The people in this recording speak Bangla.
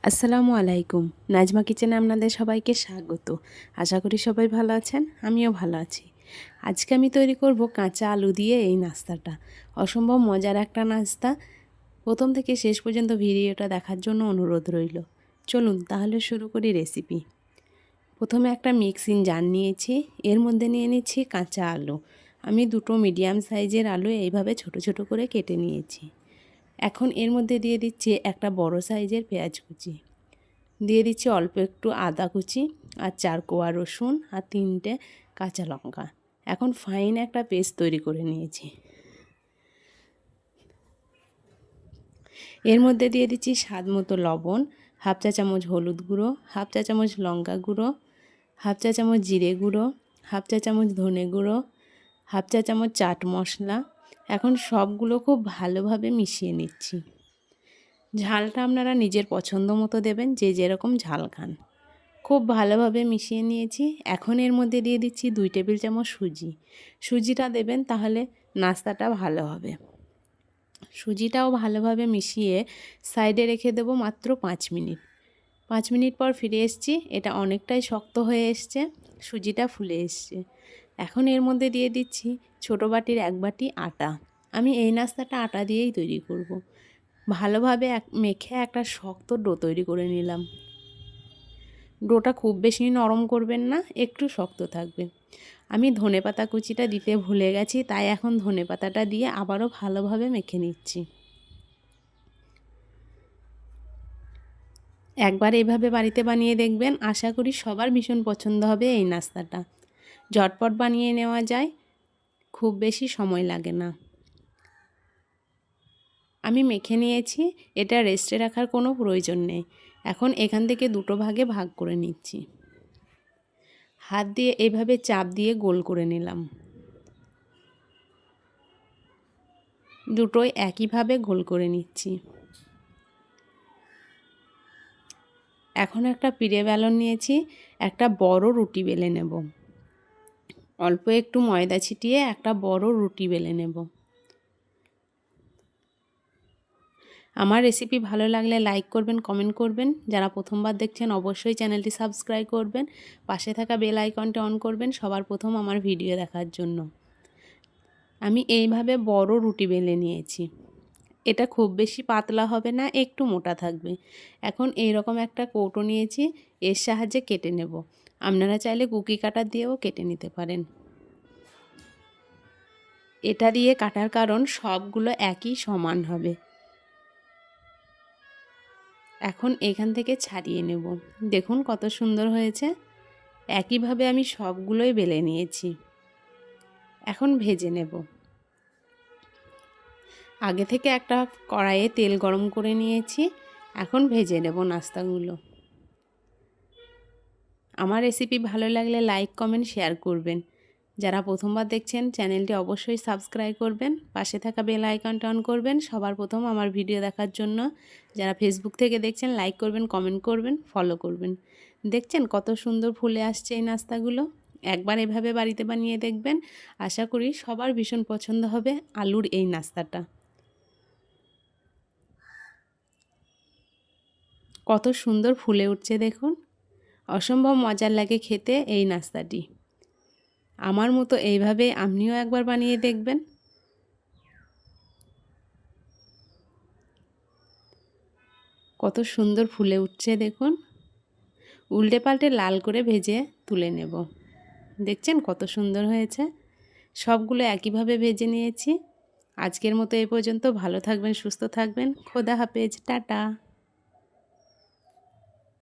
আসসালামু আলাইকুম। নাজমা কিচেনে আপনাদের সবাইকে স্বাগত। আশা করি সবাই ভালো আছেন, আমিও ভালো আছি। আজকে আমি তৈরি করব কাঁচা আলু দিয়ে এই নাস্তাটা। অসম্ভব মজার একটা নাস্তা। প্রথম থেকে শেষ পর্যন্ত ভিডিওটা দেখার জন্য অনুরোধ রইল। চলুন তাহলে শুরু করি রেসিপি। প্রথমে একটা মিক্সিং জার নিয়েছি, এর মধ্যে নিয়ে নিচ্ছি কাঁচা আলু। আমি দুটো মিডিয়াম সাইজের আলু এইভাবে ছোট ছোট করে কেটে নিয়েছি। এখন এর মধ্যে দিয়ে দিচ্ছি একটা বড় সাইজের পেঁয়াজ কুচি, দিয়ে দিচ্ছি অল্প একটু আদা কুচি আর 4 কোয়া রসুন আর 3টে কাঁচা লঙ্কা। এখন ফাইন একটা পেস্ট তৈরি করে নিয়েছি। এর মধ্যে দিয়ে দিচ্ছি স্বাদ মতো লবণ, হাফ চা চামচ হলুদ গুঁড়ো, হাফ চা চামচ লঙ্কা গুঁড়ো, হাফ চা চামচ জিরে গুঁড়ো, হাফ চা চামচ ধনে গুঁড়ো, হাফ চা চামচ চাট মশলা। এখন সবগুলো খুব ভালোভাবে মিশিয়ে নিচ্ছি। ঝালটা আপনারা নিজের পছন্দ মতো দেবেন, যে যেরকম ঝাল খান। খুব ভালোভাবে মিশিয়ে নিয়েছি। এখন এর মধ্যে দিয়ে দিচ্ছি 2 টেবিল চামচ সুজি। সুজিটা দেবেন, তাহলে নাস্তাটা ভালো হবে। সুজিটাও ভালোভাবে মিশিয়ে সাইডে রেখে দেবো মাত্র 5 মিনিট। 5 মিনিট পর ফিরে এসেছি। এটা অনেকটাই শক্ত হয়ে এসছে, সুজিটা ফুলে এসছে। এখন এর মধ্যে দিয়ে দিচ্ছি ছোটো বাটির 1 বাটি আটা। আমি এই নাস্তাটা আটা দিয়েই তৈরি করব। ভালোভাবে মেখে একটা শক্ত ডো তৈরি করে নিলাম। ডোটা খুব বেশি নরম করবেন না, একটু শক্ত থাকবে। আমি ধনেপাতা কুচিটা দিতে ভুলে গেছি, তাই এখন ধনেপাতাটা দিয়ে আবারও ভালোভাবে মেখে নিচ্ছি। একবার এইভাবে বাড়িতে বানিয়ে দেখবেন, আশা করি সবার ভীষণ পছন্দ হবে এই নাস্তাটা। ঝটপট বানিয়ে নেওয়া যায়, খুব বেশি সময় লাগে না। আমি মেখে নিয়েছি, এটা রেস্টে রাখার কোনো প্রয়োজন নেই। এখন এখান থেকে দুটো ভাগে ভাগ করে নিচ্ছি। হাত দিয়ে এইভাবে চাপ দিয়ে গোল করে নিলাম। দুটোই একইভাবে গোল করে নিচ্ছি। এখন একটা পিড়ে বেলন নিয়েছি, একটা বড় রুটি বেলে নেব। অল্প একটু ময়দা ছিটিয়ে একটা বড় রুটি বেলে নেব। আমার রেসিপি ভালো লাগলে লাইক করবেন, কমেন্ট করবেন। যারা প্রথমবার দেখছেন অবশ্যই চ্যানেলটি সাবস্ক্রাইব করবেন। পাশে থাকা বেল আইকনটা অন করবেন সবার প্রথম আমার ভিডিও দেখার জন্য। আমি এইভাবে বড় রুটি বেলে নিয়েছি। এটা খুব বেশি পাতলা হবে না, একটু মোটা থাকবে। এখন এইরকম একটা কৌটো নিয়েছি, এর সাহায্যে কেটে নেব। আপনারা চাইলে কুকি কাটার দিয়েও কেটে নিতে পারেন। এটা দিয়ে কাটার কারণ সবগুলো একই সমান হবে। এখন এখান থেকে ছাড়িয়ে নেব। দেখুন কত সুন্দর হয়েছে। একইভাবে আমি সবগুলোই বেলে নিয়েছি। এখন ভেজে নেব। আগে থেকে একটা কড়াইয়ে তেল গরম করে নিয়েছি, এখন ভেজে নেব নাস্তাগুলো। আমার রেসিপি ভালো লাগলে লাইক, কমেন্ট, শেয়ার করবেন। যারা প্রথমবার দেখছেন চ্যানেলটি অবশ্যই সাবস্ক্রাইব করবেন। পাশে থাকা বেল আইকনটা অন করবেন সবার প্রথম আমার ভিডিও দেখার জন্য। যারা ফেসবুক থেকে দেখছেন লাইক করবেন, কমেন্ট করবেন, ফলো করবেন। দেখছেন কত সুন্দর ফুলে আসছে এই নাস্তাগুলো। একবার এভাবে বাড়িতে বানিয়ে দেখবেন, আশা করি সবার ভীষণ পছন্দ হবে আলুর এই নাস্তাটা। কত সুন্দর ফুলে উঠছে দেখুন। অসম্ভব মজার লাগে খেতে এই নাস্তাটি। আমার মতো এইভাবে আপনিও একবার বানিয়ে দেখবেন। কত সুন্দর ফুলে উঠছে দেখুন। উল্টে পাল্টে লাল করে ভেজে তুলে নেব। দেখছেন কত সুন্দর হয়েছে। সবগুলো একইভাবে ভেজে নিয়েছি। আজকের মতো এই পর্যন্ত। ভালো থাকবেন, সুস্থ থাকবেন। খোদা হাফেজ, টাটা।